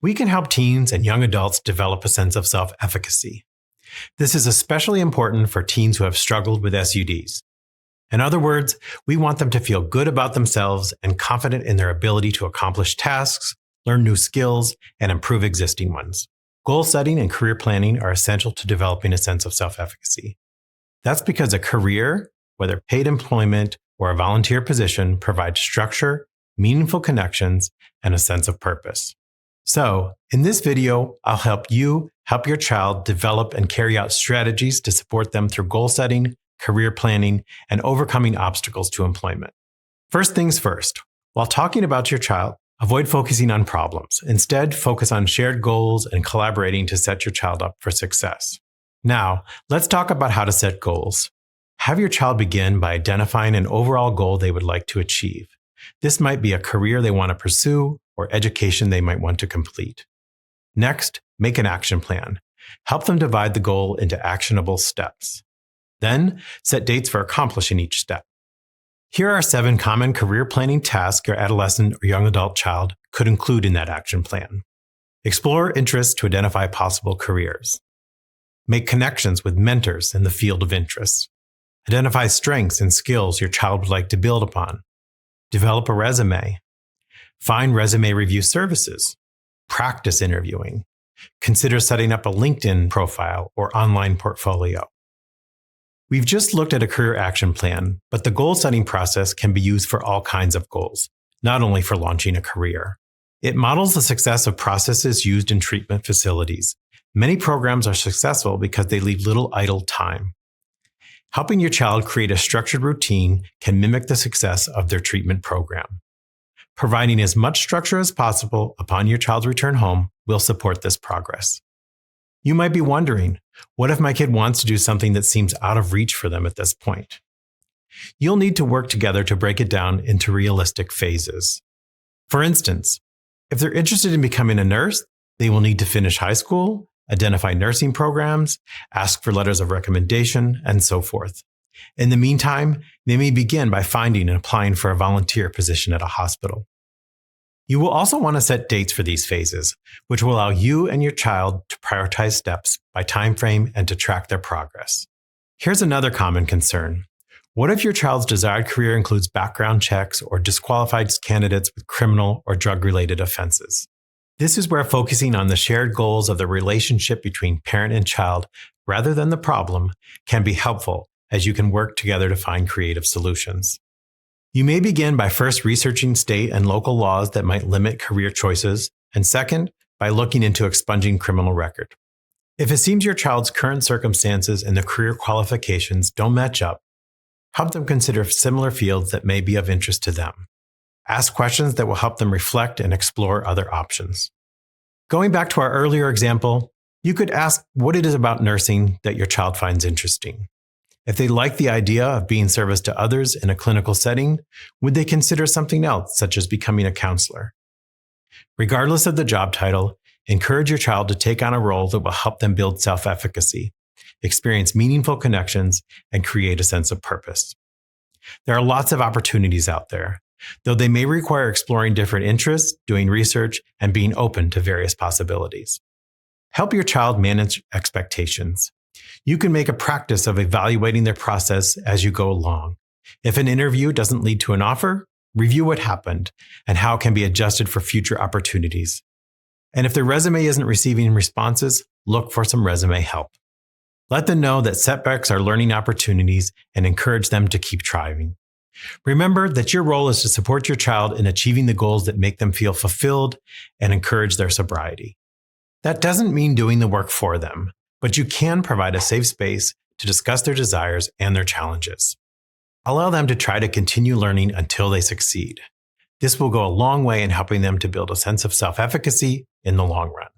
We can help teens and young adults develop a sense of self-efficacy. This is especially important for teens who have struggled with SUDs. In other words, we want them to feel good about themselves and confident in their ability to accomplish tasks, learn new skills, and improve existing ones. Goal setting and career planning are essential to developing a sense of self-efficacy. That's because a career, whether paid employment or a volunteer position, provides structure, meaningful connections, and a sense of purpose. So, in this video, I'll help you help your child develop and carry out strategies to support them through goal setting, career planning, and overcoming obstacles to employment. First things first, while talking about your child, avoid focusing on problems. Instead, focus on shared goals and collaborating to set your child up for success. Now, let's talk about how to set goals. Have your child begin by identifying an overall goal they would like to achieve. This might be a career they want to pursue or education they might want to complete. Next, make an action plan. Help them divide the goal into actionable steps. Then, set dates for accomplishing each step. Here are 7 common career planning tasks your adolescent or young adult child could include in that action plan. Explore interests to identify possible careers. Make connections with mentors in the field of interest. Identify strengths and skills your child would like to build upon. Develop a resume. Find resume review services. Practice interviewing. Consider setting up a LinkedIn profile or online portfolio. We've just looked at a career action plan, but the goal setting process can be used for all kinds of goals, not only for launching a career. It models the success of processes used in treatment facilities. Many programs are successful because they leave little idle time. Helping your child create a structured routine can mimic the success of their treatment program. Providing as much structure as possible upon your child's return home will support this progress. You might be wondering, what if my kid wants to do something that seems out of reach for them at this point? You'll need to work together to break it down into realistic phases. For instance, if they're interested in becoming a nurse, they will need to finish high school, identify nursing programs, ask for letters of recommendation, and so forth. In the meantime, they may begin by finding and applying for a volunteer position at a hospital. You will also want to set dates for these phases, which will allow you and your child to prioritize steps by time frame and to track their progress. Here's another common concern. What if your child's desired career includes background checks or disqualified candidates with criminal or drug-related offenses? This is where focusing on the shared goals of the relationship between parent and child, rather than the problem, can be helpful as you can work together to find creative solutions. You may begin by first researching state and local laws that might limit career choices, and second, by looking into expunging criminal record. If it seems your child's current circumstances and the career qualifications don't match up, help them consider similar fields that may be of interest to them. Ask questions that will help them reflect and explore other options. Going back to our earlier example, you could ask what it is about nursing that your child finds interesting. If they like the idea of being service to others in a clinical setting, would they consider something else, such as becoming a counselor? Regardless of the job title, encourage your child to take on a role that will help them build self-efficacy, experience meaningful connections, and create a sense of purpose. There are lots of opportunities out there, though they may require exploring different interests, doing research, and being open to various possibilities. Help your child manage expectations. You can make a practice of evaluating their process as you go along. If an interview doesn't lead to an offer, review what happened and how it can be adjusted for future opportunities. And if their resume isn't receiving responses, look for some resume help. Let them know that setbacks are learning opportunities and encourage them to keep trying. Remember that your role is to support your child in achieving the goals that make them feel fulfilled and encourage their sobriety. That doesn't mean doing the work for them, but you can provide a safe space to discuss their desires and their challenges. Allow them to try to continue learning until they succeed. This will go a long way in helping them to build a sense of self-efficacy in the long run.